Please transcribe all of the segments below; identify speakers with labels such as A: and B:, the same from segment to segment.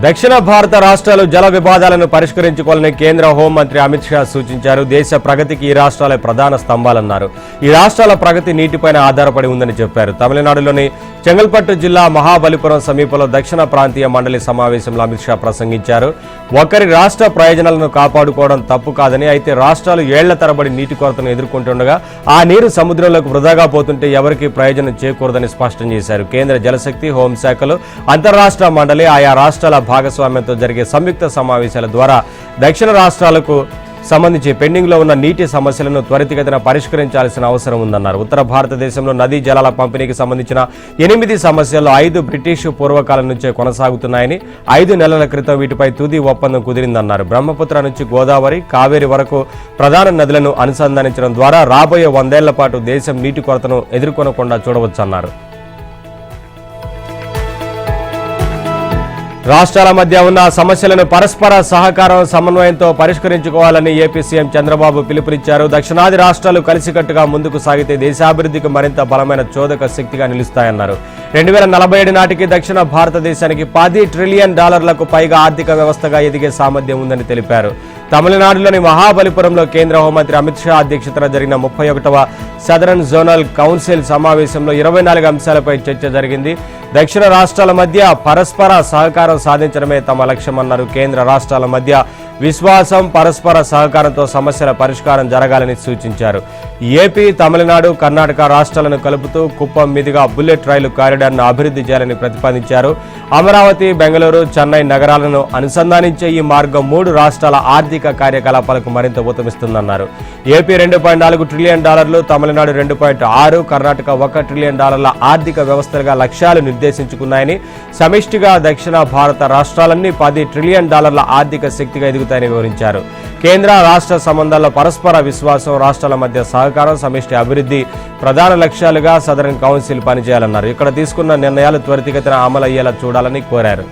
A: దక్షిణ భారత రాష్ట్రాలు జల వివాదాలను పరిష్కరించుకోవాలని కేంద్ర హోంమంత్రి అమిత్ షా సూచించారు. దేశ ప్రగతికి ఈ రాష్ట్రాలే ప్రధాన స్తంభాలన్నారు. ఈ రాష్ట్రాల ప్రగతి నీటిపైన ఆధారపడి ఉందని చెప్పారు. తమిళనాడులోని చెంగల్పట్టు జిల్లా మహాబలిపురం సమీపంలో దక్షిణ ప్రాంతీయ మండలి సమావేశంలో అమిత్ షా ప్రసంగించారు. ఒకరి రాష్ట్ర ప్రయోజనాలను కాపాడుకోవడం తప్పు కాదని, అయితే రాష్ట్రాలు ఏళ్ల తరబడి నీటి కొరతను ఎదుర్కొంటుండగా ఆ నీరు సముద్రంలోకి వృధాగా పోతుంటే ఎవరికీ ప్రయోజనం చేకూరదని స్పష్టం చేశారు. కేంద్ర జలశక్తి, హోంశాఖలు, అంతర్రాష్ట్ర మండలి, ఆయా రాష్ట్రాల భాగస్వామ్యంతో జరిగే సంయుక్త సమావేశాల ద్వారా దక్షిణ రాష్ట్రాలకు సంబంధించి పెండింగ్లో ఉన్న నీటి సమస్యలను త్వరితగతిన పరిష్కరించాల్సిన అవసరం ఉందన్నారు. ఉత్తర భారతదేశంలో నదీ జలాల పంపిణీకి సంబంధించిన 8 సమస్యల్లో 5 బ్రిటిష్ పూర్వకాలం నుంచే కొనసాగుతున్నాయని, 5 నెలల క్రితం వీటిపై తుది ఒప్పందం కుదిరిందన్నారు. బ్రహ్మపుత్ర నుంచి గోదావరి, కావేరి వరకు ప్రధాన నదులను అనుసంధానించడం ద్వారా రాబోయే 100 ఏళ్ల పాటు దేశం నీటి కొరతను ఎదుర్కొనకుండా చూడవచ్చన్నారు. రాష్ట్రాల మధ్య ఉన్న సమస్యలను పరస్పర సహకారం, సమన్వయంతో పరిష్కరించుకోవాలని ఏపీ సీఎం చంద్రబాబు పిలుపునిచ్చారు. దక్షిణాది రాష్ట్రాలు కలిసికట్టుగా ముందుకు సాగితే దేశాభివృద్ధికి మరింత బలమైన చోదక శక్తిగా నిలుస్తాయన్నారు. 2047 నాటికి దక్షిణ భారతదేశానికి $10 ట్రిలియన్ పైగా ఆర్థిక వ్యవస్థగా ఎదిగే సామర్థ్యం ఉందని తెలిపారు. తమిళనాడులోని మహాబలిపురంలో కేంద్ర హోంమంత్రి అమిత్ షా అధ్యక్షతన జరిగిన 31వ సదరన్ జోనల్ కౌన్సిల్ సమావేశంలో 24 అంశాలపై చర్చ జరిగింది. దక్షిణ రాష్ట్రాల మధ్య పరస్పర సహకారం సాధించడమే తమ లక్ష్యమన్నారు. కేంద్ర రాష్ట్రాల మధ్య విశ్వాసం, పరస్పర సహకారంతో సమస్యల పరిష్కారం జరగాలని సూచించారు. ఏపీ, తమిళనాడు, కర్ణాటక రాష్ట్రాలను కలుపుతూ కుప్పం మీదుగా బుల్లెట్ రైలు కారిడార్ను అభివృద్ధి చేయాలని ప్రతిపాదించారు. అమరావతి, బెంగళూరు, చెన్నై నగరాలను అనుసంధానించే ఈ మార్గం 3 రాష్ట్రాల ఆర్థిక కార్యకలాపాలకు మరింత ఊతమిస్తుందన్నారు. AP $2.4 trillion, Tamil $2.6, Karnataka $1 trillion ఆర్థిక వ్యవస్థలుగా లక్ష్యాలు నిర్దేశించుకున్నాయని, సమిష్టిగా దక్షిణ భారత రాష్ట్రాలన్నీ $10 ట్రిలియన్ ఆర్థిక శక్తిగా ఎదుగుతాయని వివరించారు. కేంద్ర రాష్ట్ర సంబంధాల్లో పరస్పర విశ్వాసం, రాష్ట్రాల మధ్య సహకారం, సమిష్టి అభివృద్ధి ప్రధాన లక్ష్యాలుగా సదరన్ కౌన్సిల్ పనిచేయాలన్నారు. ఇక్కడ తీసుకున్న నిర్ణయాలు త్వరితగతిన అమలు అయ్యేలా చూడాలని కోరారు.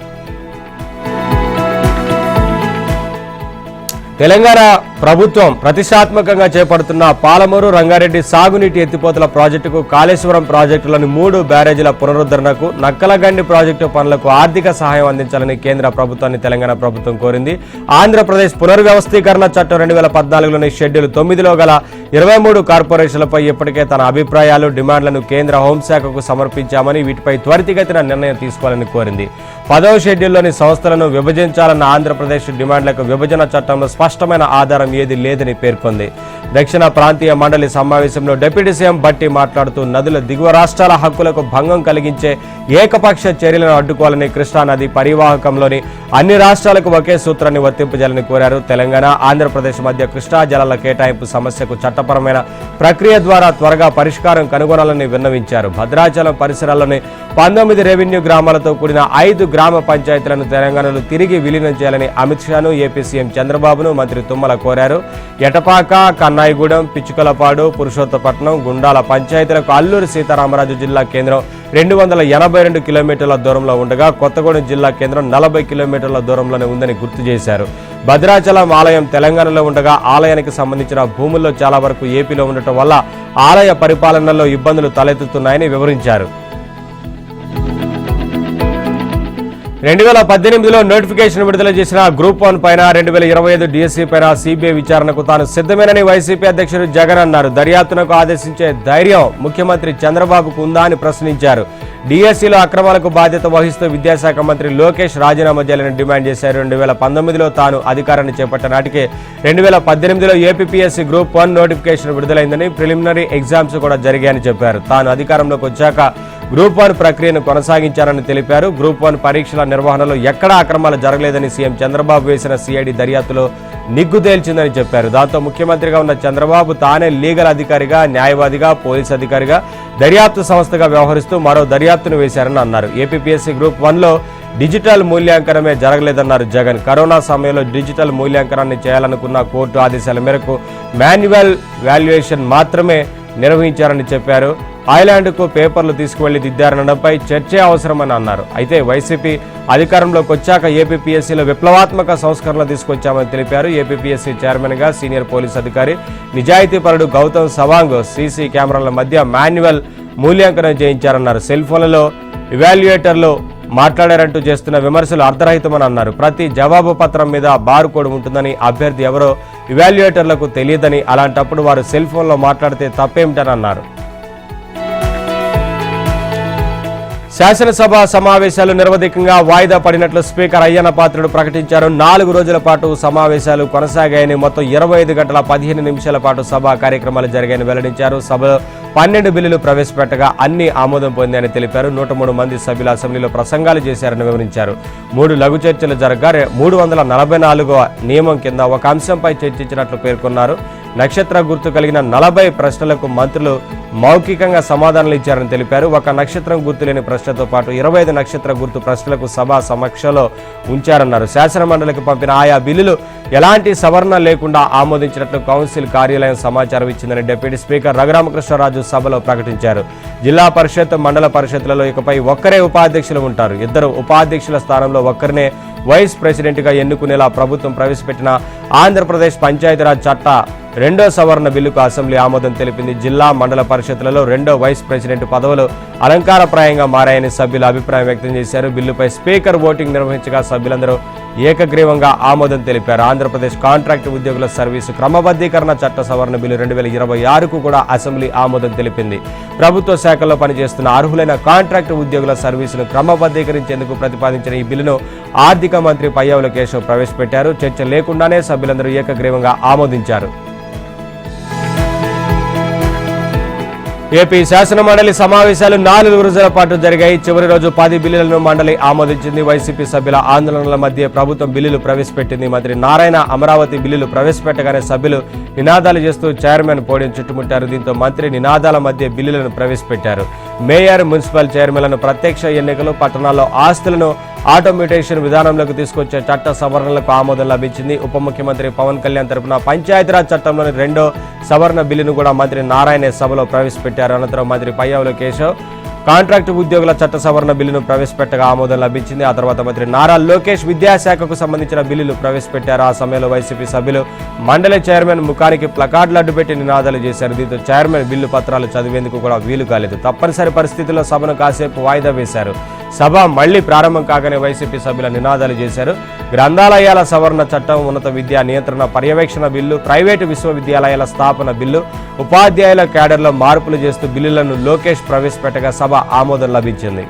A: తెలంగాణ ప్రభుత్వం ప్రతిష్టాత్మకంగా చేపడుతున్న పాలమూరు, రంగారెడ్డి సాగునీటి ఎత్తిపోతల ప్రాజెక్టుకు, కాళేశ్వరం ప్రాజెక్టులోని 3 బ్యారేజీల పునరుద్ధరణకు, నక్కలగండి ప్రాజెక్టు పనులకు ఆర్థిక సహాయం అందించాలని కేంద్ర ప్రభుత్వాన్ని తెలంగాణ ప్రభుత్వం కోరింది. ఆంధ్రప్రదేశ్ పునర్వ్యవస్థీకరణ చట్టం 2014లోని షెడ్యూల్ 9లో గల 23 కార్పొరేషన్లపై ఇప్పటికే తన అభిప్రాయాలు, డిమాండ్లను కేంద్ర హోంశాఖకు సమర్పించామని, వీటిపై త్వరితగతిన నిర్ణయం తీసుకోవాలని కోరింది. 10వ షెడ్యూల్లోని సంస్థలను విభజించాలన్న ఆంధ్రప్రదేశ్ డిమాండ్లకు విభజన చట్టంలో స్పష్టమైన ఆధారం ఏది లేదని పేర్కొంది. దక్షిణ ప్రాంతీయ మండలి సమావేశంలో డిప్యూటీ సీఎం భట్టి మాట్లాడుతూ నదుల దిగువ రాష్ట్రాల హక్కులకు భంగం కలిగించే ఏకపక్ష చర్యలను అడ్డుకోవాలని, కృష్ణానది పరివాహకంలోని అన్ని రాష్ట్రాలకు ఒకే సూత్రాన్ని వర్తింపజేయాలని కోరారు. తెలంగాణ, ఆంధ్రప్రదేశ్ మధ్య కృష్ణా జలాల కేటాయింపు సమస్యకు చట్టపరమైన ప్రక్రియ ద్వారా త్వరగా పరిష్కారం కనుగొనాలని విన్నవించారు. భద్రాచలం పరిసరాల్లోని 19 రెవెన్యూ గ్రామాలతో కూడిన 5 గ్రామ పంచాయతీలను తెలంగాణలో తిరిగి విలీనం చేయాలని అమిత్ షాను, ఏపీ సీఎం చంద్రబాబును మంత్రి తుమ్మల కోరారు. ఎటపాక, కన్నాయిగూడెం, పిచ్చుకలపాడు, పురుషోత్తపట్నం, గుండాల పంచాయతీలకు అల్లూరి సీతారామరాజు జిల్లా కేంద్రం 282 కిలోమీటర్ల దూరంలో ఉండగా, కొత్తగూడెం జిల్లా కేంద్రం 40 కిలోమీటర్ల దూరంలోనే ఉందని గుర్తు చేశారు. భద్రాచలం ఆలయం తెలంగాణలో ఉండగా ఆలయానికి సంబంధించిన భూముల్లో చాలా వరకు ఏపీలో ఉండటం వల్ల ఆలయ పరిపాలనలో ఇబ్బందులు తలెత్తుతున్నాయని వివరించారు. 2018లో నోటిఫికేషన్ విడుదల చేసిన గ్రూప్ 1 పైన, 2025 డిఎస్సీ పైన సిబిఐ విచారణకు తాను సిద్ధమేనని వైసీపీ అధ్యక్షుడు జగన్ అన్నారు. దర్యాప్తునకు ఆదేశించే ధైర్యం ముఖ్యమంత్రి చంద్రబాబుకు ఉందా అని ప్రశ్నించారు. డిఎస్సీలో అక్రమాలకు బాధ్యత వహిస్తూ విద్యాశాఖ మంత్రి లోకేష్ రాజీనామా చేయాలని డిమాండ్ చేశారు. 2019లో తాను అధికారాన్ని చేపట్టిన నాటికే 2018లో ఏపీపీఎస్సీ గ్రూప్ 1 నోటిఫికేషన్ విడుదలైందని, ప్రిలిమినరీ ఎగ్జామ్స్ కూడా జరిగాయని చెప్పారు. తాను అధికారంలోకి వచ్చాక గ్రూప్ 1 ప్రక్రియను కొనసాగించారని తెలిపారు. గ్రూప్ 1 పరీక్షల నిర్వహణలో ఎక్కడా అక్రమాలు జరగలేదని సీఎం చంద్రబాబు వేసిన సిఐడి దర్యాప్తులో నిగ్గు తేల్చిందని చెప్పారు. దాంతో ముఖ్యమంత్రిగా ఉన్న చంద్రబాబు తానే లీగల్ అధికారిగా, న్యాయవాదిగా, పోలీస్ అధికారిగా, దర్యాప్తు సంస్థగా వ్యవహరిస్తూ మరో దర్యాప్తును వేశారని అన్నారు. ఏపీపీఎస్సీ గ్రూప్ 1లో డిజిటల్ మూల్యాంకనమే జరగలేదన్నారు జగన్. కరోనా సమయంలో డిజిటల్ మూల్యాంకనాన్ని చేయాలనుకున్న కోర్టు ఆదేశాల మేరకు మాన్యువల్ వాల్యుయేషన్ మాత్రమే నిర్వహించారని చెప్పారు. ఐలాండ్కు పేపర్లు తీసుకువెళ్లి దిద్దారనడంపై చర్చే అవసరమని అన్నారు. అయితే వైసీపీ అధికారంలోకి వచ్చాక ఏపీపీఎస్సీలో విప్లవాత్మక సంస్కరణలు తీసుకొచ్చామని తెలిపారు. ఏపీపీఎస్సీ చైర్మన్గా సీనియర్ పోలీస్ అధికారి, నిజాయితీపరుడు గౌతమ్ సవాంగ్ సీసీ కెమెరాల మధ్య మాన్యువల్ మూల్యాంకనం చేయించారన్నారు. సెల్ ఫోన్లలో ఇవాల్యుయేటర్లు మాట్లాడారంటూ చేస్తున్న విమర్శలు అర్ధరహితమని అన్నారు. ప్రతి జవాబు పత్రం మీద బార్ కోడ్ ఉంటుందని, అభ్యర్థి ఎవరో ఇవాల్యుయేటర్లకు తెలియదని, అలాంటప్పుడు వారు సెల్ ఫోన్లో మాట్లాడితే తప్పేమిటని అన్నారు. శాసనసభ సమావేశాలు నిరవధికంగా వాయిదా పడినట్లు స్పీకర్ అయ్యన్న పాత్రుడు ప్రకటించారు. 4 రోజుల పాటు సమావేశాలు కొనసాగాయని, మొత్తం 25 గంటల 15 నిమిషాల పాటు సభా కార్యక్రమాలు జరిగాయని వెల్లడించారు. సభలో 12 బిల్లులు ప్రవేశపెట్టగా అన్ని ఆమోదం పొందాయని తెలిపారు. 103 మంది సభ్యులు అసెంబ్లీలో ప్రసంగాలు చేశారని వివరించారు. 3 లఘు చర్చలు జరగా 344వ నియమం కింద ఒక అంశంపై చర్చించినట్లు పేర్కొన్నారు. నక్షత్ర గుర్తు కలిగిన 40 ప్రశ్నలకు మంత్రులు మౌఖికంగా సమాధానాలు ఇచ్చారని తెలిపారు. ఒక నక్షత్రం గుర్తు లేని ప్రశ్నతో పాటు 25 నక్షత్ర గుర్తు ప్రశ్నలకు సభ సమక్షంలో ఉంచారన్నారు. శాసన మండలికి పంపిన ఆయా బిల్లులు ఎలాంటి సవరణ లేకుండా ఆమోదించినట్లు కౌన్సిల్ కార్యాలయం సమాచారం ఇచ్చిందని డిప్యూటీ స్పీకర్ రఘురామకృష్ణరాజు సభలో ప్రకటించారు. జిల్లా పరిషత్, మండల పరిషత్లలో ఇకపై ఒక్కరే ఉపాధ్యక్షులు ఉంటారు. 2 ఉపాధ్యక్షుల స్థానంలో ఒక్కరినే వైస్ ప్రెసిడెంట్గా ఎన్నుకునేలా ప్రభుత్వం ప్రవేశపెట్టిన ఆంధ్రప్రదేశ్ పంచాయతీరాజ్ చట్ట 2వ సవరణ బిల్లుకు అసెంబ్లీ ఆమోదం తెలిపింది. జిల్లా, మండల పరిషత్లలో 2వ వైస్ ప్రెసిడెంట్ పదవులు అలంకారప్రాయంగా మారాయని సభ్యులు అభిప్రాయం వ్యక్తం చేశారు. బిల్లుపై స్పీకర్ ఓటింగ్ నిర్వహించగా సభ్యులందరూ ఏకగ్రీవంగా ఆమోదం తెలిపారు. ఆంధ్రప్రదేశ్ కాంట్రాక్ట్ ఉద్యోగుల సర్వీసు క్రమబద్ధీకరణ చట్ట సవరణ బిల్లు 2026కు కూడా అసెంబ్లీ ఆమోదం తెలిపింది. ప్రభుత్వ శాఖల్లో పనిచేస్తున్న అర్హులైన కాంట్రాక్ట్ ఉద్యోగుల సర్వీసును క్రమబద్ధీకరించేందుకు ప్రతిపాదించిన ఈ బిల్లును ఆర్థిక మంత్రి పయ్యావుల కేశవ్ ప్రవేశపెట్టారు. చర్చ లేకుండానే సభ్యులందరూ ఏకగ్రీవంగా ఆమోదించారు. ఏపీ శాసన మండలి సమావేశాలు 4 రోజుల పాటు జరిగాయి. చివరి రోజు 10 బిల్లులను మండలి ఆమోదించింది. వైసీపీ సభ్యుల ఆందోళనల మధ్య ప్రభుత్వం బిల్లులు ప్రవేశపెట్టింది. మంత్రి నారాయణ అమరావతి బిల్లులు ప్రవేశపెట్టగానే సభ్యులు నినాదాలు చేస్తూ చైర్మన్ పోడియం చుట్టుముట్టారు. దీంతో మంత్రి నినాదాల మధ్య బిల్లులను ప్రవేశపెట్టారు. మేయర్, మున్సిపల్ చైర్మన్లను ప్రత్యక్ష ఎన్నికలు, పట్టణాల్లో ఆస్తులను ఆటోమేటేషన్ విధానంలోకి తీసుకొచ్చే చట్ట సవరణలకు ఆమోదం లభించింది. ఉప ముఖ్యమంత్రి పవన్ కళ్యాణ్ తరపున పంచాయతీరాజ్ చట్టంలోని 2వ సవరణ బిల్లును కూడా మంత్రి నారాయణ సభలో ప్రవేశపెట్టారు. అనంతరం మంత్రి పయ్యావుల కేశవ్ కాంట్రాక్టు ఉద్యోగుల చట్ట సవరణ బిల్లును ప్రవేశపెట్టగా ఆమోదం లభించింది. ఆ తర్వాత మంత్రి నారా లోకేష్ విద్యాశాఖకు సంబంధించిన బిల్లులు ప్రవేశపెట్టారు. ఆ సమయంలో వైసీపీ సభ్యులు మండలి చైర్మన్ ముఖానికి ప్లకార్డులు అడ్డుపెట్టి నినాదాలు చేశారు. దీంతో చైర్మన్ బిల్లు పత్రాలు చదివేందుకు కూడా వీలు కాలేదు. తప్పనిసరి పరిస్థితుల్లో సభను కాసేపు వాయిదా వేశారు. సభ మళ్లీ ప్రారంభం కాగానే వైసీపీ సభ్యుల నినాదాలు చేశారు. గ్రంథాలయాల సవరణ చట్టం, ఉన్నత విద్యా నియంత్రణ పర్యవేక్షణ బిల్లు, ప్రైవేటు విశ్వవిద్యాలయాల స్థాపన బిల్లు, ఉపాధ్యాయుల క్యాడర్లో మార్పులు చేస్తూ బిల్లులను లోకేష్ ప్రవేశపెట్టగా సభ ఆమోదం లభించింది.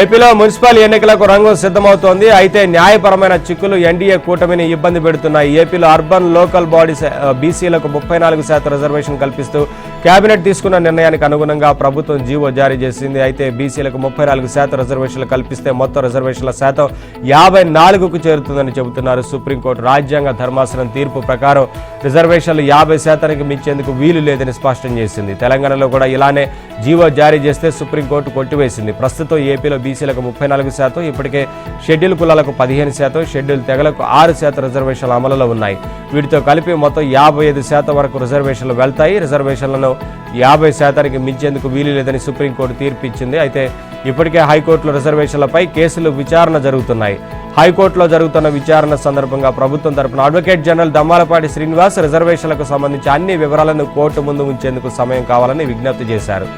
A: ఏపీలో మున్సిపల్ ఎన్నికలకు రంగు సిద్ధమవుతోంది. అయితే న్యాయపరమైన చిక్కులు ఎన్డీఏ కూటమిని ఇబ్బంది పెడుతున్నాయి. ఏపీలో అర్బన్, లోకల్ బాడీస్ బీసీలకు 34% రిజర్వేషన్ కల్పిస్తూ కేబినెట్ తీసుకున్న నిర్ణయానికి అనుగుణంగా ప్రభుత్వం జీవో జారీ చేసింది. అయితే బీసీలకు 34% రిజర్వేషన్లు కల్పిస్తే మొత్తం రిజర్వేషన్ల శాతం 54కు చేరుతుందని చెబుతున్నారు. సుప్రీంకోర్టు రాజ్యాంగ ధర్మాసనం తీర్పు ప్రకారం రిజర్వేషన్లు 50%కి మించేందుకు వీలు లేదని స్పష్టం చేసింది. తెలంగాణలో కూడా ఇలానే జీవో జారీ చేస్తే సుప్రీంకోర్టు కొట్టివేసింది. ప్రస్తుతం ఏపీలో బీసీలకు 34%, ఇప్పటికే షెడ్యూల్ కులాలకు 15%, షెడ్యూల్ తెగలకు 6% రిజర్వేషన్లు అమలులో ఉన్నాయి. వీటితో కలిపి మొత్తం 55% వరకు రిజర్వేషన్లు వెళ్తాయి. రిజర్వేషన్లను 50%కి మించేందుకు వీలు లేదని సుప్రీంకోర్టు తీర్పు ఇచ్చింది. అయితే ఇప్పటికే హైకోర్టులో రిజర్వేషన్లపై కేసులు విచారణ జరుగుతున్నాయి. హైకోర్టులో జరుగుతున్న విచారణ సందర్భంగా ప్రభుత్వం తరపున అడ్వకేట్ జనరల్ దమ్మాలపాటి శ్రీనివాస్ రిజర్వేషన్లకు సంబంధించి అన్ని వివరాలను కోర్టు ముందు ఉంచేందుకు సమయం కావాలని విజ్ఞప్తి చేశారు.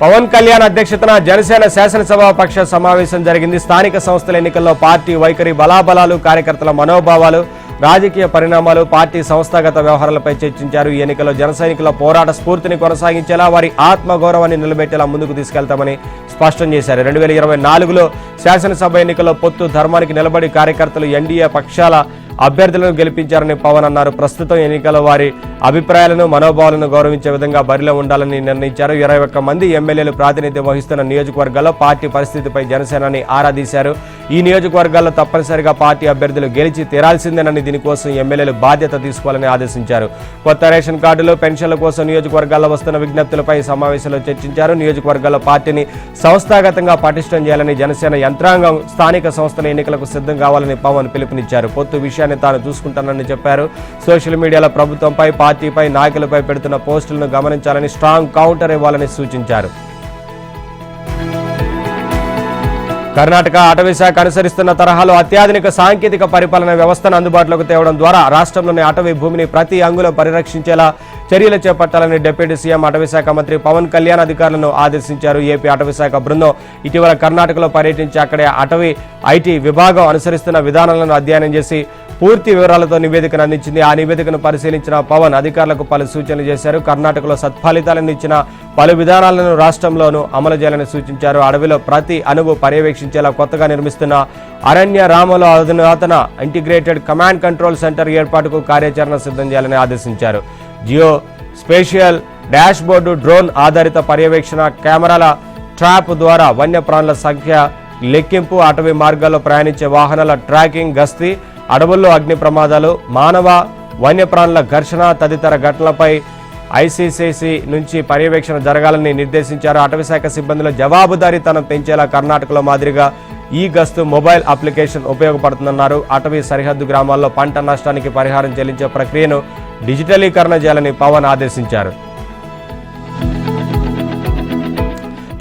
A: పవన్ కళ్యాణ్ అధ్యక్షతన జనసేన శాసనసభాపక్ష సమావేశం జరిగింది. స్థానిక సంస్థల ఎన్నికల్లో పార్టీ వైఖరి, బలాబలాలు, కార్యకర్తల మనోభావాలు, రాజకీయ పరిణామాలు, పార్టీ సంస్థాగత వ్యవహారాలపై చర్చించారు. ఈ ఎన్నికల్లో జన సైనికుల పోరాట స్ఫూర్తిని కొనసాగించేలా, వారి ఆత్మగౌరవాన్ని నిలబెట్టేలా ముందుకు తీసుకెళ్తామని స్పష్టం చేశారు. 2024లో శాసనసభ ఎన్నికల్లో పొత్తు ధర్మానికి నిలబడి కార్యకర్తలు ఎన్డీఏ పక్షాల అభ్యర్థులను గెలిపించారని పవన్ అన్నారు. ప్రస్తుతం ఎన్నికల వారి అభిప్రాయాలను, మనోభావాలను గౌరవించే విధంగా బరిలో ఉండాలని నిర్ణయించారు. 21 మంది ఎమ్మెల్యేలు ప్రాతినిధ్యం వహిస్తున్న నియోజకవర్గాల్లో పార్టీ పరిస్థితిపై జనసేనని ఆరా తీశారు. ఈ నియోజకవర్గాల్లో తప్పనిసరిగా పార్టీ అభ్యర్థులు గెలిచి తీరాల్సిందేనని, దీనికోసం ఎమ్మెల్యేలు బాధ్యత తీసుకోవాలని ఆదేశించారు. కొత్త రేషన్ కార్డులు, పెన్షన్ల కోసం నియోజకవర్గాల్లో వస్తున్న విజ్ఞప్తులపై సమావేశంలో చర్చించారు. నియోజకవర్గాల్లో పార్టీని సంస్థాగతంగా పటిష్టం చేయాలని జనసేన యంత్రాంగం స్థానిక సంస్థల ఎన్నికలకు సిద్ధం కావాలని పవన్ పిలుపునిచ్చారు. పొత్తు విషయాన్ని తాను చూసుకుంటానని చెప్పారు. సోషల్ మీడియాలో ప్రభుత్వంపై, పార్టీపై, నాయకులపై పెడుతున్న పోస్టులను గమనించాలని, స్ట్రాంగ్ కౌంటర్ ఇవ్వాలని సూచించారు. కర్ణాటక అటవీ శాఖ అనుసరిస్తున్న తరహాలో అత్యాధునిక సాంకేతిక పరిపాలన వ్యవస్థను అందుబాటులోకి తేవడం ద్వారా రాష్ట్రంలోని అటవీ భూమిని ప్రతి అంగుళం పరిరక్షించేలా చర్యలు చేపట్టాలని డిప్యూటీ సీఎం అటవీశాఖ మంత్రి పవన్ కళ్యాణ్ అధికారులను ఆదేశించారు. ఏపీ అటవీశాఖ బృందం ఇటీవల కర్ణాటకలో పర్యటించి అక్కడే అటవీ ఐటీ విభాగం అనుసరిస్తున్న విధానాలను అధ్యయనం చేసి పూర్తి వివరాలతో నివేదికను అందించింది. ఆ నివేదికను పరిశీలించిన పవన్ అధికారులకు పలు సూచనలు చేశారు. కర్ణాటకలో సత్ఫలితాలను ఇచ్చిన పలు విధానాలను రాష్ట్రంలోనూ అమలు చేయాలని సూచించారు. అడవిలో ప్రతి అణువు పర్యవేక్షించేలా కొత్తగా నిర్మిస్తున్న అరణ్య రామలో అధునాతన ఇంటిగ్రేటెడ్ కమాండ్ కంట్రోల్ సెంటర్ ఏర్పాటుకు కార్యాచరణ సిద్ధం చేయాలని ఆదేశించారు. Jio spatial dash board, drone ఆధారిత పర్యవేక్షణ, కెమెరాల ట్రాప్ ద్వారా వన్యప్రాణుల సంఖ్య లెక్కింపు, అటవీ మార్గాల్లో ప్రయాణించే వాహనాల ట్రాకింగ్, గస్తీ, అడవుల్లో అగ్ని ప్రమాదాలు, మానవ వన్యప్రాణుల ఘర్షణ తదితర ఘటనలపై ఐసీసీసీ నుంచి పర్యవేక్షణ జరగాలని నిర్దేశించారు. అటవీశాఖ సిబ్బందిలో జవాబుదారీతనం పెంచేలా కర్ణాటకలో మాదిరిగా ఈ గస్తు మొబైల్ అప్లికేషన్ ఉపయోగపడుతుందన్నారు. అటవీ సరిహద్దు గ్రామాల్లో పంట నష్టానికి పరిహారం చెల్లించే ప్రక్రియను డిజిటలీకరణ చేయాలని పవన్ ఆదేశించారు.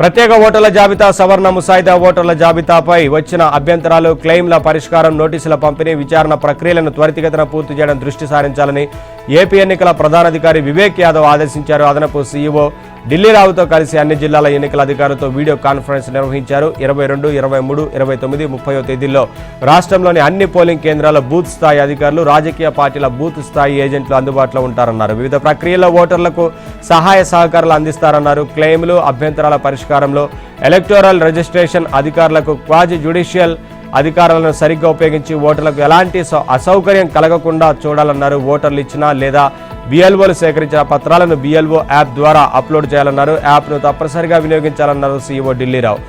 A: ప్రత్యేక ఓటర్ల జాబితా సవరణ, ముసాయిదా ఓటర్ల జాబితాపై వచ్చిన అభ్యంతరాలు, క్లెయిమ్ల పరిష్కారం, నోటీసుల పంపిణీ, విచారణ ప్రక్రియలను త్వరితగతిన పూర్తి చేయడం దృష్టి సారించాలని ఏపీ ఎన్నికల ప్రధానాధికారి వివేక్ యాదవ్ ఆదేశించారు. అదనపు సీఈఓ ఢిల్లీరావుతో కలిసి అన్ని జిల్లాల ఎన్నికల అధికారులతో వీడియో కాన్ఫరెన్స్ నిర్వహించారు. 22, 23, 29, 30 తేదీల్లో రాష్ట్రంలోని అన్ని పోలింగ్ కేంద్రాల బూత్ స్థాయి అధికారులు, రాజకీయ పార్టీల బూత్ స్థాయి ఏజెంట్లు అందుబాటులో ఉంటారన్నారు. వివిధ ప్రక్రియల్లో ఓటర్లకు సహాయ సహకారాలు అందిస్తారన్నారు. క్లెయిమ్లు, అభ్యంతరాల పరిష్కారంలో ఎలక్టోరల్ రిజిస్ట్రేషన్ అధికారులకు క్వాజీ జ్యుడిషియల్ అధికారాలను సరిగ్గా ఉపయోగించి ఓటర్లకు ఎలాంటి అసౌకర్యం కలగకుండా చూడాలన్నారు. ఓటర్లు ఇచ్చిన లేదా బిఎల్ఓలు సేకరించిన పత్రాలను బిఎల్ఓ యాప్ ద్వారా అప్లోడ్ చేయాలన్నారు. యాప్ను తప్పనిసరిగా వినియోగించాలన్నారు సీఈఓ ఢిల్లీరావు.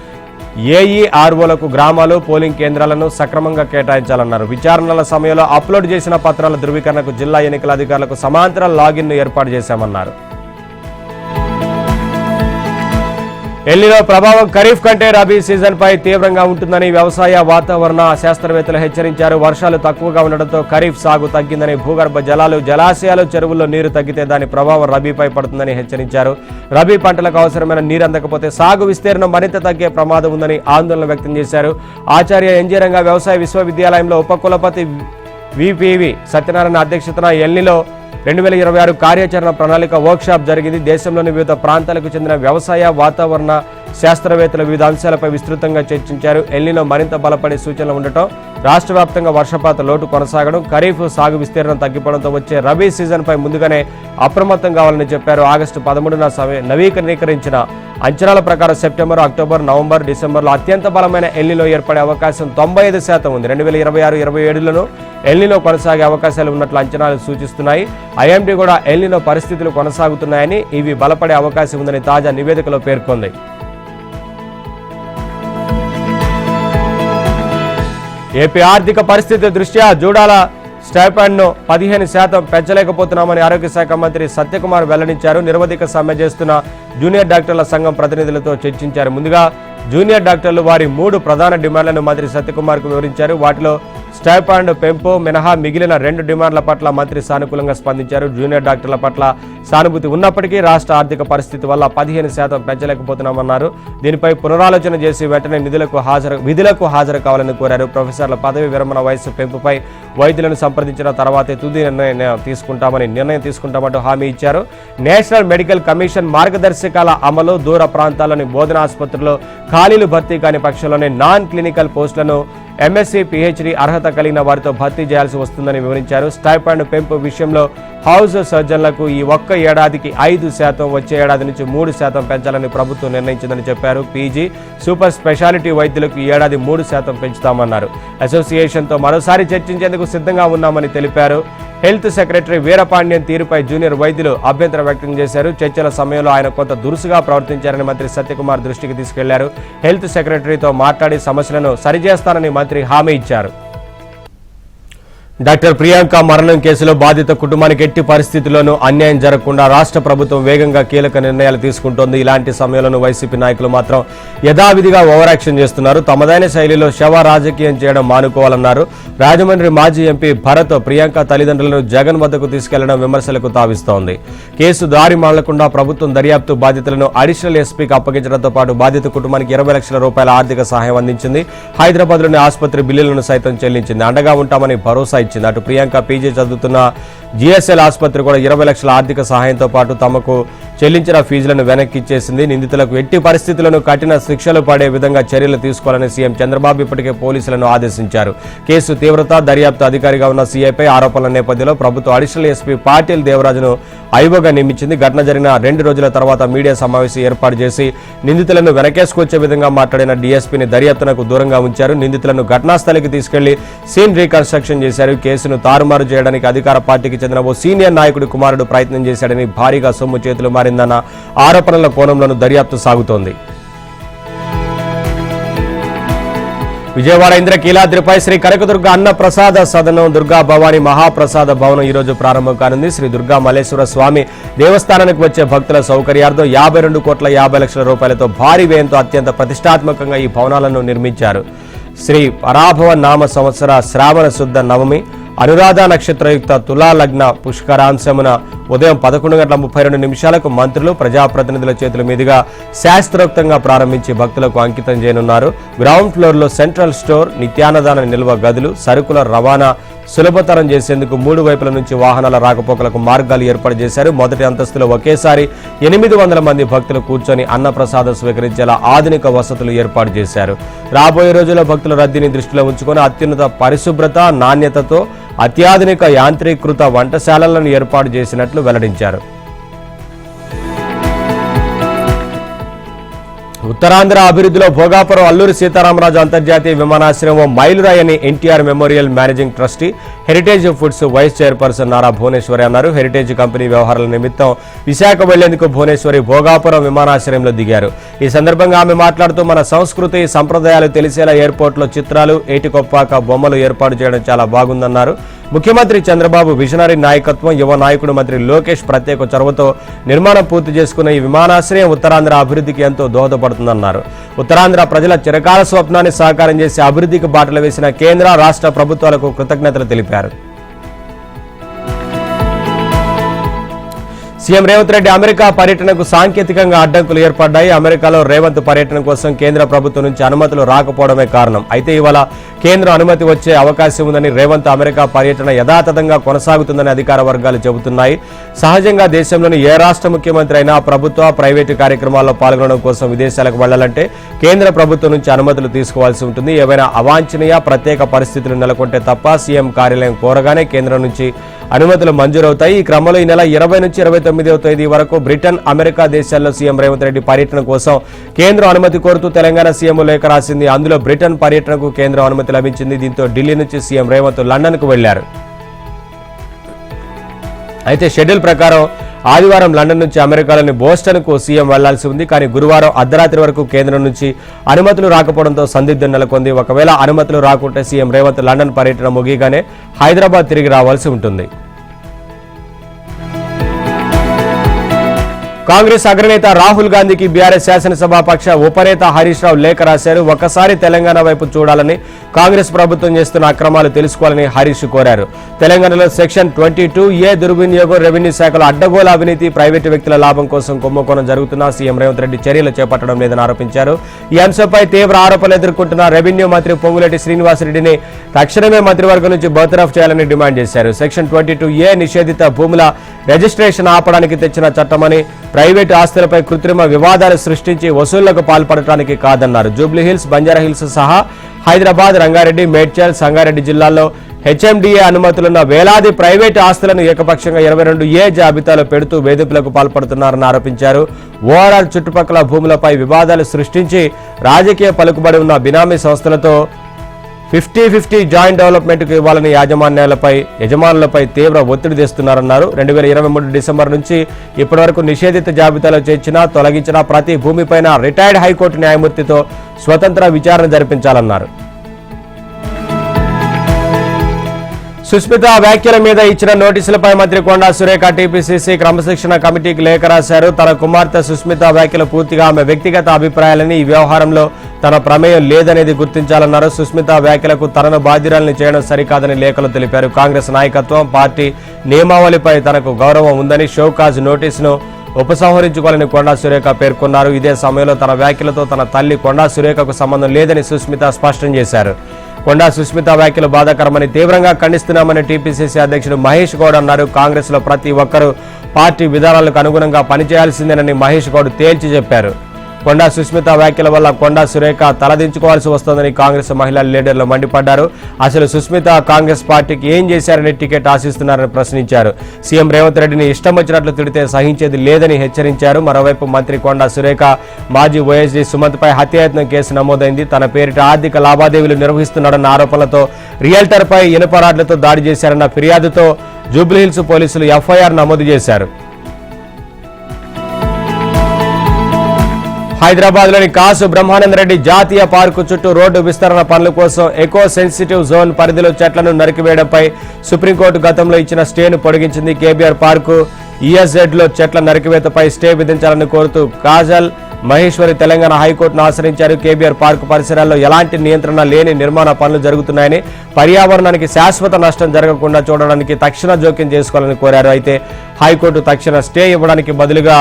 A: ఏఈఆర్ఓలకు గ్రామాలు, పోలింగ్ కేంద్రాలను సక్రమంగా కేటాయించాలన్నారు. విచారణల సమయంలో అప్లోడ్ చేసిన పత్రాల ధృవీకరణకు జిల్లా ఎన్నికల అధికారులకు సమాంతర లాగిన్ను ఏర్పాటు చేశామన్నారు. ఎల్నినో ప్రభావం ఖరీఫ్ కంటే రబీ సీజన్ పై తీవ్రంగా ఉంటుందని వ్యవసాయ వాతావరణ శాస్త్రవేత్తలు హెచ్చరించారు. వర్షాలు తక్కువగా ఉండడంతో ఖరీఫ్ సాగు తగ్గిందని, భూగర్భ జలాలు, జలాశయాలు, చెరువుల్లో నీరు తగ్గితే దాని ప్రభావం రబీపై పడుతుందని హెచ్చరించారు. రబీ పంటలకు అవసరమైన నీరు అందకపోతే సాగు విస్తీర్ణం మరింత తగ్గే ప్రమాదం ఉందని ఆందోళన వ్యక్తం చేశారు. ఆచార్య ఎన్జీ రంగా వ్యవసాయ విశ్వవిద్యాలయంలో ఉపకులపతి విపివి సత్యనారాయణ అధ్యక్షతన ఎల్నినో 2026 కార్యాచరణ ప్రణాళిక వర్క్షాప్ జరిగింది. దేశంలోని వివిధ ప్రాంతాలకు చెందిన వ్యవసాయ వాతావరణ శాస్త్రవేత్తలు వివిధ అంశాలపై విస్తృతంగా చర్చించారు. ఎల్నినో మరింత బలపడే సూచనలు ఉండటం, రాష్ట్ర వ్యాప్తంగా వర్షపాత లోటు కొనసాగడం, ఖరీఫ్ సాగు విస్తీర్ణం తగ్గిపోవడంతో వచ్చే రబీ సీజన్పై ముందుగానే అప్రమత్తం కావాలని చెప్పారు. ఆగస్టు 13న నవీకరించిన అంచనాల ప్రకారం సెప్టెంబర్, అక్టోబర్, నవంబర్, డిసెంబర్లో అత్యంత బలమైన ఎల్నినో ఏర్పడే అవకాశం 95% ఉంది. 2026-27లను ఎల్నినో కొనసాగే అవకాశాలు ఉన్నట్లు అంచనాలు సూచిస్తున్నాయి. ఐఎండీ కూడా ఎల్నినో పరిస్థితులు కొనసాగుతున్నాయని, ఇవి బలపడే అవకాశం ఉందని తాజా నివేదికలో పేర్కొంది. ఏపీ ఆర్థిక పరిస్థితి దృష్ట్యా జూడాల స్టైపెండ్ను 15% పెంచలేకపోతున్నామని ఆరోగ్య శాఖ మంత్రి సత్యకుమార్ వెల్లడించారు. నిరవధిక సమ్మె చేస్తున్న జూనియర్ డాక్టర్ల సంఘం ప్రతినిధులతో చర్చించారు. ముందుగా జూనియర్ డాక్టర్లు వారి 3 ప్రధాన డిమాండ్లను మంత్రి సత్యకుమార్కు వివరించారు. వాటిలో స్టైపెండ్ పెంపు మినహా మిగిలిన 2 డిమాండ్ల పట్ల మంత్రి సానుకూలంగా స్పందించారు. జూనియర్ డాక్టర్ల పట్ల సానుభూతి ఉన్నప్పటికీ రాష్ట్ర ఆర్థిక పరిస్థితి వల్ల 15% పెంచలేకపోతున్నామన్నారు. దీనిపై పునరాలోచన చేసి వెంటనే విధులకు హాజరు కావాలని కోరారు. ప్రొఫెసర్ల పదవి విరమణ వయసు పెంపుపై వైద్యులను సంప్రదించిన తర్వాతే తుది నిర్ణయం తీసుకుంటామంటూ హామీ ఇచ్చారు. నేషనల్ మెడికల్ కమిషన్ మార్గదర్శకాల అమలు, దూర ప్రాంతాల్లోని బోధనా ఆసుపత్రుల్లో ఖాళీలు భర్తీ కాని పక్షంలోనే నాన్ క్లినికల్ పోస్టులను ఎంఎస్సీ, పిహెచ్డీ అర్హత కలిగిన వారితో భర్తీ చేయాల్సి వస్తుందని వివరించారు. స్టైపెండ్ పెంపు విషయంలో హౌస్ సర్జన్లకు ఈ ఒక్క ఏడాదికి 5%, వచ్చే ఏడాది నుంచి 3% పెంచాలని ప్రభుత్వం నిర్ణయించిందని చెప్పారు. పీజీ, సూపర్ స్పెషాలిటీ వైద్యులకు ఈ ఏడాది 3% పెంచుతామన్నారు. అసోసియేషన్తో మరోసారి చర్చించేందుకు సిద్ధంగా ఉన్నామని తెలిపారు. హెల్త్ సెక్రటరీ వీరపాండ్యన్ తీరుపై జూనియర్ వైద్యులు అభ్యంతరం వ్యక్తం చేశారు. చర్చల సమయంలో ఆయన కొంత దురుసుగా ప్రవర్తించారని మంత్రి సత్యకుమార్ దృష్టికి తీసుకెళ్లారు. హెల్త్ సెక్రటరీతో మాట్లాడి సమస్యలను సరిచేస్తానని మంత్రి హామీ ఇచ్చారు. డాక్టర్ ప్రియాంక మరణం కేసులో బాధిత కుటుంబానికి ఎట్టి పరిస్థితుల్లోనూ అన్యాయం జరగకుండా రాష్ట్ర ప్రభుత్వం వేగంగా కీలక నిర్ణయాలు తీసుకుంటోంది. ఇలాంటి సమయంలోనూ వైసీపీ నాయకులు మాత్రం యథావిధిగా ఓవరాక్షన్ చేస్తున్నారు. తమదైన శైలిలో శవ రాజకీయం చేయడం మానుకోవాలన్నారు. రాజమండ్రి మాజీ ఎంపీ భరత్ ప్రియాంక తల్లిదండ్రులను జగన్ వద్దకు తీసుకెళ్లడం విమర్శలకు తావిస్తోంది. కేసు దారి మారకుండా ప్రభుత్వం దర్యాప్తు బాధ్యతలను అడిషనల్ ఎస్పీకి అప్పగించడంతో పాటు బాధిత కుటుంబానికి 20 లక్షల రూపాయల ఆర్థిక సహాయం అందించింది. హైదరాబాద్లోని ఆసుపత్రి బిల్లులను సైతం చెల్లించింది. అండగా ఉంటామని భరోసా వచ్చింది. అటు ప్రియాంక పీజీ చదువుతున్న జిఎస్ఎల్ ఆసుపత్రి కూడా 20 లక్షల ఆర్థిక సహాయంతో పాటు తమకు చెల్లించిన ఫీజులను వెనక్కి ఇచ్చేసింది. నిందితులకు ఎట్టి పరిస్థితులను కఠిన శిక్షలు పడే విధంగా చర్యలు తీసుకోవాలని సీఎం చంద్రబాబు ఇప్పటికే పోలీసులను ఆదేశించారు. కేసు తీవ్రత, దర్యాప్తు అధికారిగా ఉన్న సీఐపై ఆరోపణల నేపథ్యంలో ప్రభుత్వం అడిషనల్ ఎస్పీ పాటిల్ దేవరాజును ఐఓగా నియమించింది. ఘటన జరిగిన 2 రోజుల తర్వాత మీడియా సమావేశం ఏర్పాటు చేసి నిందితులను వెనకేసుకొచ్చే విధంగా మాట్లాడిన డీఎస్పీని దర్యాప్తునకు దూరంగా ఉంచారు. నిందితులను ఘటనాస్థలికి తీసుకెళ్లి సీన్ రీకన్స్ట్రక్షన్ చేశారు. కేసును తారుమారు చేయడానికి అధికార పార్టీకి చెందిన ఓ సీనియర్ నాయకుడి కుమారుడు ప్రయత్నం చేశాడని, భారీగా సొమ్ము చేతులు మారిందన్న ఆరోపణల కోణంలోనూ దర్యాప్తు సాగుతోంది. విజయవాడ ఇంద్రకీలాద్రిపై శ్రీ కనకదుర్గ అన్న ప్రసాద సదనం, దుర్గా భవానీ మహాప్రసాద భవనం ఈ రోజు ప్రారంభం కానుంది. శ్రీ దుర్గా మల్లేశ్వర స్వామి దేవస్థానానికి వచ్చే భక్తుల సౌకర్యార్థం 52,50,00,000 భారీ వ్యయంతో అత్యంత ప్రతిష్టాత్మకంగా ఈ భవనాలను నిర్మించారు. శ్రీ పరాభవ నామ సంవత్సర శ్రావణ శుద్ధ నవమి, అనురాధ నక్షత్రయుక్త తులా లగ్న పుష్కరాంశమున ఉదయం 11:32 మంత్రులు, ప్రజాప్రతినిధుల చేతుల మీదుగా శాస్త్రోక్తంగా ప్రారంభించి భక్తులకు అంకితం చేయనున్నారు. గ్రౌండ్ ఫ్లోర్లో సెంట్రల్ స్టోర్, నిత్యాన్నదాన నిల్వ గదులు, సరుకుల రవాణా సులభతరం చేసేందుకు 3 వైపుల నుంచి వాహనాల రాకపోకలకు మార్గాలు ఏర్పాటు చేశారు. మొదటి అంతస్తులో ఒకేసారి 800 మంది భక్తులు కూర్చొని అన్నప్రసాదం స్వీకరించేలా ఆధునిక వసతులు ఏర్పాటు చేశారు. రాబోయే రోజుల్లో భక్తుల రద్దీని దృష్టిలో ఉంచుకొని అత్యున్నత పరిశుభ్రత, నాణ్యతతో అత్యాధునిక యాంత్రీకృత వంటశాలలను ఏర్పాటు చేసినట్లు వెల్లడించారు. ఉత్తరాంధ్ర అభివృద్ధిలో భోగాపురం అల్లూరి సీతారామరాజు అంతర్జాతీయ విమానాశ్రయం మైలురాయని NTR memorial managing trustee, Heritage Foods vice chairperson Nara Bhuvaneshwari అన్నారు. హెరిటేజ్ కంపెనీ వ్యవహారాల నిమిత్తం విశాఖ వెళ్లేందుకు భువనేశ్వరి భోగాపురం విమానాశ్రయంలో దిగారు. ఈ సందర్భంగా ఆమె మాట్లాడుతూ మన సంస్కృతి సంప్రదాయాలు తెలిసేలా ఎయిర్పోర్ట్లో చిత్రాలు, ఏటికొప్పాక బొమ్మలు ఏర్పాటు చేయడం చాలా బాగుందన్నారు. ముఖ్యమంత్రి చంద్రబాబు విజనరీ నాయకత్వం, యువ నాయకుడు మంత్రి లోకేష్ ప్రత్యేక చొరవతో నిర్మాణం పూర్తి చేసుకున్న ఈ విమానాశ్రయం ఉత్తరాంధ్ర అభివృద్ధికి ఎంతో దోహదపడుతుందన్నారు. ఉత్తరాంధ్ర ప్రజల చిరకాల స్వప్నాన్ని సాకారం చేసి అభివృద్ధికి బాటలు వేసిన కేంద్ర, రాష్ట్ర ప్రభుత్వాలకు కృతజ్ఞతలు తెలిపారు. సీఎం రేవంత్ రెడ్డి అమెరికా పర్యటనకు సాంకేతికంగా అడ్డంకులు ఏర్పడ్డాయి. అమెరికాలో రేవంత్ పర్యటన కోసం కేంద్ర ప్రభుత్వం నుంచి అనుమతులు రాకపోవడమే కారణం. అయితే ఇవాళ కేంద్ర అనుమతి వచ్చే అవకాశం ఉందని, రేవంత్ అమెరికా పర్యటన యథాతథంగా కొనసాగుతుందని అధికార వర్గాలు చెబుతున్నాయి. సహజంగా దేశంలోని ఏ రాష్ట్ర ముఖ్యమంత్రి అయినా ప్రభుత్వ, ప్రైవేటు కార్యక్రమాల్లో పాల్గొనడం కోసం విదేశాలకు వెళ్లాలంటే కేంద్ర ప్రభుత్వం నుంచి అనుమతులు తీసుకోవాల్సి ఉంటుంది. ఏవైనా అవాంఛనీయ ప్రత్యేక పరిస్థితులు నెలకొంటే తప్ప సీఎం కార్యాలయం కోరగానే కేంద్రం నుంచి అనుమతులు మంజూరవుతాయి. ఈ క్రమంలో ఈ నెల 20 నుంచి 29వ తేదీ వరకు బ్రిటన్, అమెరికా దేశాల్లో సీఎం రేవంత్ రెడ్డి పర్యటన కోసం కేంద్రం అనుమతి కోరుతూ తెలంగాణ సీఎం లేఖ రాసింది. అందులో బ్రిటన్ పర్యటనకు కేంద్రం అనుమతి లభించింది. దీంతో ఢిల్లీ నుంచి సీఎం రేవంత్ లండన్కు వెళ్లారు. అయితే షెడ్యూల్ ప్రకారం ఆదివారం లండన్ నుంచి అమెరికాలోని బోస్టన్కు సీఎం వెళ్లాల్సి ఉంది. కానీ గురువారం అర్ధరాత్రి వరకు కేంద్రం నుంచి అనుమతులు రాకపోవడంతో సందిగ్ధం నెలకొంది. ఒకవేళ అనుమతులు రాకుంటే సీఎం రేవంత్ లండన్ పర్యటన ముగియగానే హైదరాబాద్ తిరిగి రావాల్సి ఉంటుంది. కాంగ్రెస్ అగ్రనేత రాహుల్ గాంధీకి బీఆర్ఎస్ శాసనసభాపక్ష ఉపనేత హరీష్ రావు లేఖ రాశారు. ఒక్కసారి తెలంగాణ వైపు చూడాలని, కాంగ్రెస్ ప్రభుత్వం చేస్తున్న అక్రమాలు తెలుసుకోవాలని హరీష్ కోరారు. తెలంగాణలో సెక్షన్ 22A దుర్వినియోగం, రెవెన్యూ శాఖలో అడ్డగోలు అవినీతి, ప్రైవేటు వ్యక్తుల లాభం కోసం కుంభకోణం జరుగుతున్నా సీఎం రేవంత్ రెడ్డి చర్యలు చేపట్టడం లేదని ఆరోపించారు. ఈ అంశంపై తీవ్ర ఆరోపణలు ఎదుర్కొంటున్న రెవెన్యూ మంత్రి పొంగులేటి శ్రీనివాసరెడ్డిని తక్షణమే మంత్రివర్గం నుంచి బర్తరఫ్ చేయాలని డిమాండ్ చేశారు. సెక్షన్ 22A నిషేధిత భూముల రిజిస్ట్రేషన్ ఆపడానికి తెచ్చిన చట్టమని, ప్రైవేటు ఆస్తులపై కృత్రిమ వివాదాలు సృష్టించి వసూళ్లకు పాల్పడటానికి కాదన్నారు. జూబ్లీహిల్స్, బంజారాహిల్స్ సహా హైదరాబాద్, రంగారెడ్డి, మేడ్చల్, సంగారెడ్డి జిల్లాల్లో హెచ్ఎండిఏ అనుమతులున్న వేలాది ప్రైవేటు ఆస్తులను ఏకపక్షంగా 22A జాబితాలో పెడుతూ వేధింపులకు పాల్పడుతున్నారని ఆరోపించారు. ఓవరాల్ చుట్టుపక్కల భూములపై వివాదాలు సృష్టించి రాజకీయ పలుకుబడి ఉన్న బినామీ సంస్థలతో 50-50 జాయింట్ డెవలప్మెంట్కు ఇవ్వాలని యజమానులపై తీవ్ర ఒత్తిడి తెస్తున్నారన్నారు. 2023 డిసెంబర్ నుంచి ఇప్పటి వరకు నిషేధిత జాబితాలో చేర్చిన, తొలగించిన ప్రతి భూమిపైన రిటైర్డ్ హైకోర్టు న్యాయమూర్తితో స్వతంత్ర విచారణ జరిపించాలన్నారు. సుస్మిత వ్యాఖ్యల మీద ఇచ్చిన నోటీసులపై మంత్రి కొండా సురేఖ టీపీసీసీ క్రమశిక్షణ కమిటీకి లేఖ రాశారు. తన కుమార్తె సుస్మిత వ్యాఖ్యలు పూర్తిగా ఆమె వ్యక్తిగత అభిప్రాయాలని, ఈ వ్యవహారంలో తన ప్రమేయం లేదనేది గుర్తించాలన్నారు. సుస్మిత వ్యాఖ్యలకు తనను బాధ్యురాలని చేయడం సరికాదని లేఖలో తెలిపారు. కాంగ్రెస్ నాయకత్వం, పార్టీ నియమావళిపై తనకు గౌరవం ఉందని షోకాజ్ నోటీసును ఉపసంహరించుకోవాలని కొండా సురేఖ పేర్కొన్నారు. ఇదే సమయంలో తన వ్యాఖ్యలతో తన తల్లి కొండా సురేఖకు సంబంధం లేదని సుస్మిత స్పష్టం చేశారు. కొండా సుస్మిత వ్యాఖ్యలు బాధాకరమని తీవ్రంగా ఖండిస్తున్నామని టీపీసీసీ అధ్యక్షుడు మహేష్ గౌడ్ అన్నారు. కాంగ్రెస్ లో ప్రతి ఒక్కరూ పార్టీ విధానాలకు అనుగుణంగా పనిచేయాల్సిందేనని మహేష్ గౌడ్ తేల్చి చెప్పారు. కొండా సుస్మిత వ్యాఖ్యల వల్ల కొండా సురేఖ తలదించుకోవాల్సి వస్తోందని కాంగ్రెస్ మహిళా లీడర్లు మండిపడ్డారు. అసలు సుస్మిత కాంగ్రెస్ పార్టీకి ఏం చేశారని టికెట్ ఆశిస్తున్నారని ప్రశ్నించారు. సీఎం రేవంత్ రెడ్డిని ఇష్టం వచ్చినట్లు తిడితే సహించేది లేదని హెచ్చరించారు. మరోవైపు మంత్రి కొండా సురేఖ మాజీ ఓఎస్డీ సుమంత్పై హత్యాయత్నం కేసు నమోదైంది. తన పేరిట ఆర్థిక లావాదేవీలు నిర్వహిస్తున్నాడన్న ఆరోపణలతో రియల్టర్పై ఇనుప రాడ్లతో దాడి చేశారన్న ఫిర్యాదుతో జూబ్లీహిల్స్ పోలీసులు ఎఫ్ఐఆర్ నమోదు చేశారు. హైదరాబాద్లోని కాసు బ్రహ్మానందరెడ్డి జాతీయ పార్కు చుట్టూ రోడ్డు విస్తరణ పనుల కోసం ఎకో సెన్సిటివ్ జోన్ పరిధిలో చెట్లను నరికివేయడంపై సుప్రీంకోర్టు గతంలో ఇచ్చిన స్టేను పొడిగించింది. కేబీఆర్ పార్కు ఈఎస్జెడ్లో చెట్ల నరికివేతపై స్టే విధించాలని కోరుతూ కాజల్ మహేశ్వరి తెలంగాణ హైకోర్టును ఆశ్రయించారు. కేబీఆర్ పార్కు పరిసరాల్లో ఎలాంటి నియంత్రణ లేని నిర్మాణ పనులు జరుగుతున్నాయని, పర్యావరణానికి శాశ్వత నష్టం జరగకుండా చూడడానికి తక్షణ జోక్యం చేసుకోవాలని కోరారు. అయితే హైకోర్టు తక్షణ స్టే ఇవ్వడానికి బదులుగా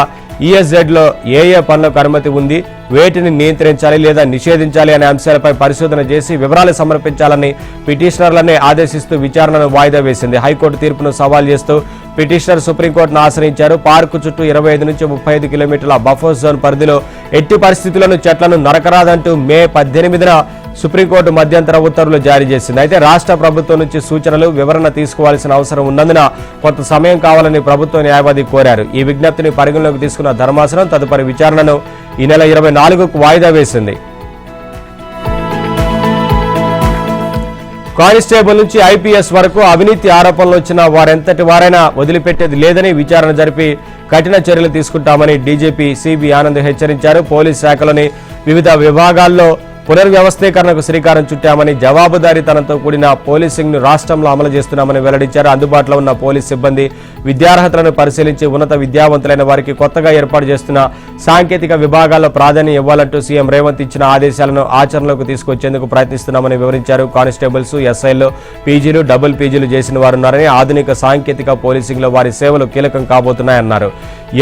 A: ఈఎస్జెడ్లో ఏ పనులకు అనుమతి ఉంది, వేటిని నియంత్రించాలి లేదా నిషేధించాలి అనే అంశాలపై పరిశోధన చేసి వివరాలు సమర్పించాలని పిటిషనర్లనే ఆదేశిస్తూ విచారణను వాయిదా వేసింది. హైకోర్టు తీర్పును సవాల్ చేస్తూ పిటిషనర్ సుప్రీంకోర్టును ఆశ్రయించారు. పార్కు చుట్టూ 25 నుంచి 35 కిలోమీటర్ల బఫర్ జోన్ పరిధిలో ఎట్టి పరిస్థితులను చెట్లను నరకరాదంటూ మే 18న సుప్రీంకోర్టు మధ్యంతర ఉత్తర్వులు జారీ చేసింది. అయితే రాష్ట్ర ప్రభుత్వం నుంచి సూచనలు, వివరణ తీసుకోవాల్సిన అవసరం ఉన్నందున కొంత సమయం కావాలని ప్రభుత్వ న్యాయవాది కోరారు. ఈ విజ్ఞప్తిని పరిగణలోకి తీసుకున్న ధర్మాసనం తదుపరి విచారణను ఈ నెల 24కు వాయిదా వేసింది. కానిస్టేబుల్ నుంచి ఐపీఎస్ వరకు అవినీతి ఆరోపణలు వచ్చిన వారెంతటి వారైనా వదిలిపెట్టేది లేదని విచారణ జరిపి కఠిన చర్యలు తీసుకుంటామని డీజీపీ సిబి ఆనంద్ హెచ్చరించారు. పోలీస్ శాఖలోని వివిధ విభాగాల్లో పునర్వ్యవస్థీకరణకు శ్రీకారం చుట్టామని, జవాబుదారీతనంతో కూడిన పోలీసింగ్ను రాష్ట్రంలో అమలు చేస్తున్నామని వెల్లడించారు. అందుబాటులో ఉన్న పోలీస్ సిబ్బంది విద్యార్హతలను పరిశీలించి ఉన్నత విద్యావంతులైన వారికి కొత్తగా ఏర్పాటు చేస్తున్న సాంకేతిక విభాగాల్లో ప్రాధాన్యం ఇవ్వాలంటూ సీఎం రేవంత్ ఇచ్చిన ఆదేశాలను ఆచరణలోకి తీసుకొచ్చేందుకు ప్రయత్నిస్తున్నామని వివరించారు. కానిస్టేబుల్స్, ఎస్ఐల్లో పీజీలు, డబుల్ పీజీలు చేసిన వారున్నారని, ఆధునిక సాంకేతిక పోలీసింగ్లో వారి సేవలు కీలకం కాబోతున్నాయన్నారు.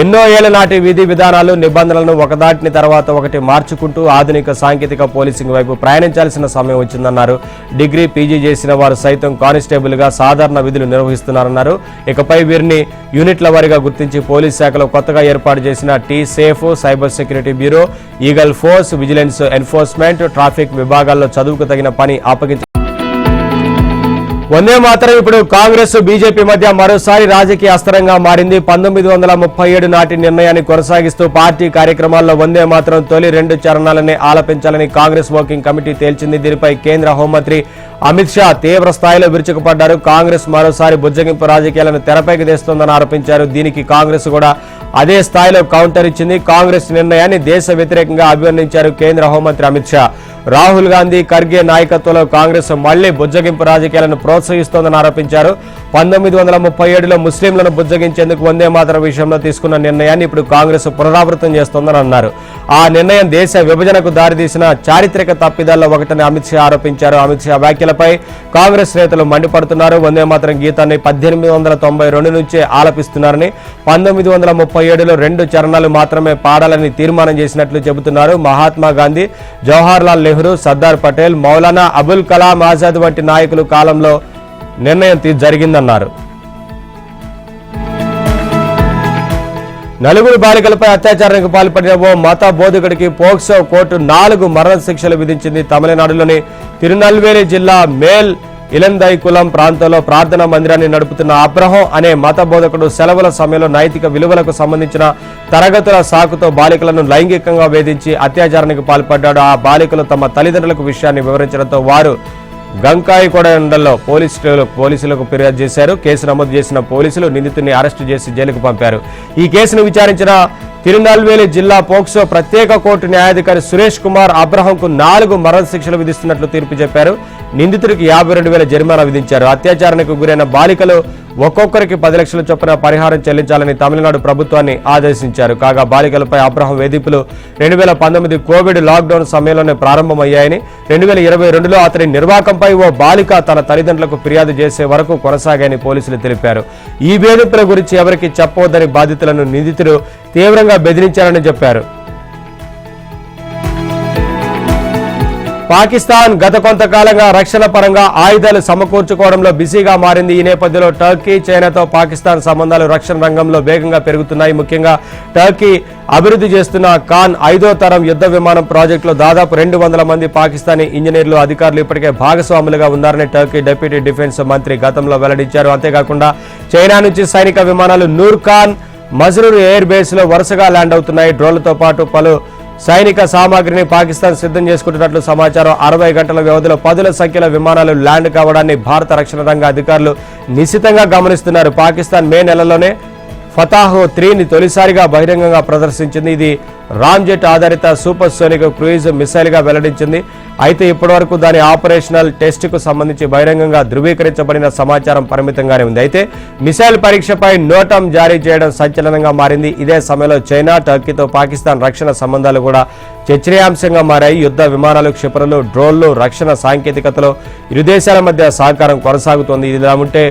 A: ఎన్నో ఏళ్ల నాటి విధి విధానాలు, నిబంధనలను ఒకదాటిని తర్వాత ఒకటి మార్చుకుంటూ ఆధునిక సాంకేతిక పోలీసింగ్ వైపు ప్రయాణించాల్సిన సమయం వచ్చిందన్నారు. డిగ్రీ, పీజీ చేసిన వారు సైతం కానిస్టేబుల్గా సాధారణ విధులు నిర్వహిస్తున్నారన్నారు. ఇకపై వీరిని యూనిట్ల వారీగా గుర్తించి పోలీస్ శాఖలో కొత్తగా ఏర్పాటు చేసిన T safe, cyber security bureau, eagle force, vigilance enforcement, traffic విభాగాల్లో చదువుకు తగిన పని అప్పగించారు. వందే మాతరం ఇప్పుడు కాంగ్రెస్, బీజేపీ మధ్య మరోసారి రాజకీయ అస్త్రంగా మారింది. 1937 నాటి నిర్ణయాన్ని కొనసాగిస్తూ పార్టీ కార్యక్రమాల్లో వందే మాతరం తొలి 2 చరణాలనే ఆలపించాలని కాంగ్రెస్ వర్కింగ్ కమిటీ తేల్చింది. దీనిపై కేంద్ర హోంమంత్రి అమిత్ షా తీవ్ర స్థాయిలో విరుచుకుపడ్డారు. కాంగ్రెస్ మరోసారి బుజ్జగింపు రాజకీయాలను తెరపైకి తెస్తోందని ఆరోపించారు. దీనికి కాంగ్రెస్ కూడా అదే స్థాయిలో కౌంటర్ ఇచ్చింది. కాంగ్రెస్ నిర్ణయాన్ని దేశ వ్యతిరేకంగా అభివర్ణించారు కేంద్ర హోంమంత్రి అమిత్ షా. రాహుల్ గాంధీ, ఖర్గే నాయకత్వంలో కాంగ్రెస్ మళ్లీ బుజ్జగింపు రాజకీయాలను ప్రోత్సహిస్తోందని ఆరోపించారు. 1937లో ముస్లింలను బుజ్జగించేందుకు వందే మాతరం విషయంలో తీసుకున్న నిర్ణయాన్ని ఇప్పుడు కాంగ్రెస్ పునరావృతం చేస్తోందని అన్నారు. ఆ నిర్ణయం దేశ విభజనకు దారితీసిన చారిత్రక తప్పిదాల్లో ఒకటని అమిత్ షా ఆరోపించారు. అమిత్ షా వ్యాఖ్యలపై కాంగ్రెస్ నేతలు మండిపడుతున్నారు. వందే మాతరం గీతాన్ని 1892 నుంచే ఆలపిస్తున్నారని, 1937లో 2 చరణాలు మాత్రమే పాడాలని తీర్మానం చేసినట్లు చెబుతున్నారు. మహాత్మా గాంధీ, జవహర్ లాల్ నెహ్రూ, సర్దార్ పటేల్, మౌలానా అబుల్ కలాం ఆజాద్ వంటి నాయకుల కాలంలో నిర్ణయం జరిగిందన్నారు. నలుగురు బాలికలపై అత్యాచారానికి పాల్పడిన ఓ మత బోధకుడికి పోక్సో కోర్టు 4 మరణ శిక్షలు విధించింది. తమిళనాడులోని తిరునల్వేలి జిల్లా మేల్ ఇలందైకులం ప్రాంతంలో ప్రార్థనా మందిరాన్ని నడుపుతున్న అబ్రహం అనే మత బోధకుడు సెలవుల సమయంలో నైతిక విలువలకు సంబంధించిన తరగతుల సాకుతో బాలికలను లైంగికంగా వేధించి అత్యాచారానికి పాల్పడ్డాడు. ఆ బాలికలు తమ తల్లిదండ్రులకు విషయాన్ని వివరించడంతో వారు గంకాయికొండలో పోలీసులకు ఫిర్యాదు చేశారు. కేసు నమోదు చేసిన పోలీసులు నిందితుడిని అరెస్టు చేసి జైలుకు పంపారు. ఈ కేసును విచారించిన తిరునల్వేలి జిల్లా పోక్సో ప్రత్యేక కోర్టు న్యాయాధికారి సురేష్ కుమార్ అబ్రహంకు 4 మరణ శిక్షలు విధిస్తున్నట్లు తీర్పు చెప్పారు. నిందితుడికి 52,000 జరిమానా విధించారు. అత్యాచారానికి గురైన బాలికలు ఒక్కొక్కరికి 10 లక్షల చొప్పున పరిహారం చెల్లించాలని తమిళనాడు ప్రభుత్వాన్ని ఆదేశించారు. కాగా బాలికలపై అబ్రహం వేధింపులు 2019 కోవిడ్ లాక్డౌన్ సమయంలోనే ప్రారంభమయ్యాయని, 2022లో అతని నిర్వాకంపై ఓ బాలిక తన తల్లిదండ్రులకు ఫిర్యాదు చేసే వరకు కొనసాగాయని పోలీసులు తెలిపారు. ఈ వేధింపుల గురించి ఎవరికి చెప్పవద్దని బాధితులను నిందితుడు తీవ్రంగా బెదిరించారని చెప్పారు. పాకిస్తాన్ గత కొంతకాలంగా రక్షణ పరంగా ఆయుధాలు సమకూర్చుకోవడంలో బిజీగా మారింది. ఈ నేపథ్యంలో టర్కీ, చైనాతో పాకిస్తాన్ సంబంధాలు రక్షణ రంగంలో వేగంగా పెరుగుతున్నాయి. ముఖ్యంగా టర్కీ అభివృద్ధి చేస్తున్న ఖాన్ 5వ తరం యుద్ధ విమానం ప్రాజెక్టులో దాదాపు 200 మంది పాకిస్తానీ ఇంజనీర్లు, అధికారులు ఇప్పటికే భాగస్వాములుగా ఉన్నారని టర్కీ డిప్యూటీ డిఫెన్స్ మంత్రి గతంలో వెల్లడించారు. అంతేకాకుండా చైనా నుంచి సైనిక విమానాలు నూర్ ఖాన్, మజ్రూర్ ఎయిర్ బేస్ లో వరుసగా ల్యాండ్ అవుతున్నాయి. డ్రోన్లతో పాటు పలు సైనిక సామాగ్రిని పాకిస్తాన్ సిద్ధం చేసుకుంటున్నట్లు సమాచారం. 60 గంటల వ్యవధిలో 10ల సంఖ్యలో విమానాలు ల్యాండ్ కావడాన్ని భారత రక్షణ రంగ అధికారులు నిశితంగా గమనిస్తున్నారు. పాకిస్తాన్ మే నెలలోనే ఫతాహ్ 3ని తొలిసారిగా బహిరంగంగా ప్రదర్శించింది. ఇది రామ్జెట్ ఆధారిత సూపర్ సోనిక్ క్రూయిజ్ మిసైల్ గా వెల్లడించింది. అయితే ఇప్పటివరకు దాని ఆపరేషనల్ టెస్ట్ కు సంబంధించి బహిరంగంగా ధృవీకరించబడిన సమాచారం పరిమితంగానే ఉంది. అయితే మిసైల్ పరీక్షపై నోటం జారీ చేయడం సంచలనంగా మారింది. ఇదే సమయంలో చైనా, టర్కీతో పాకిస్తాన్ రక్షణ సంబంధాలు కూడా చర్చనీయాంశంగా మారాయి. యుద్ధ విమానాలు, క్షిపణులు, డ్రోన్లు, రక్షణ సాంకేతికతలో ఇరు దేశాల మధ్య సహకారం కొనసాగుతోంది. ఇలా ఉంటే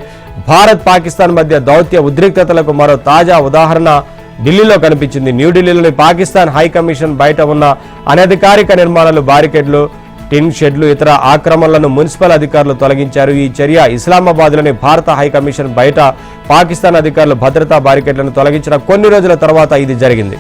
A: భారత్, పాకిస్తాన్ మధ్య దౌత్య ఉద్రిక్తతలకు మరో తాజా ఉదాహరణ ఢిల్లీలో కనిపించింది. న్యూఢిల్లీలోని పాకిస్తాన్ హై కమిషన్ బయట ఉన్న అనధికారిక నిర్మాణాలు, బారికేడ్లు, టిన్ షెడ్లు, ఇతర ఆక్రమణలను మున్సిపల్ అధికారులు తొలగించారు. ఈ చర్య ఇస్లామాబాద్లోని భారత హై కమిషన్ బయట పాకిస్తాన్ అధికారులు భద్రతా బారికేడ్లను తొలగించిన కొన్ని రోజుల తర్వాత ఇది జరిగింది.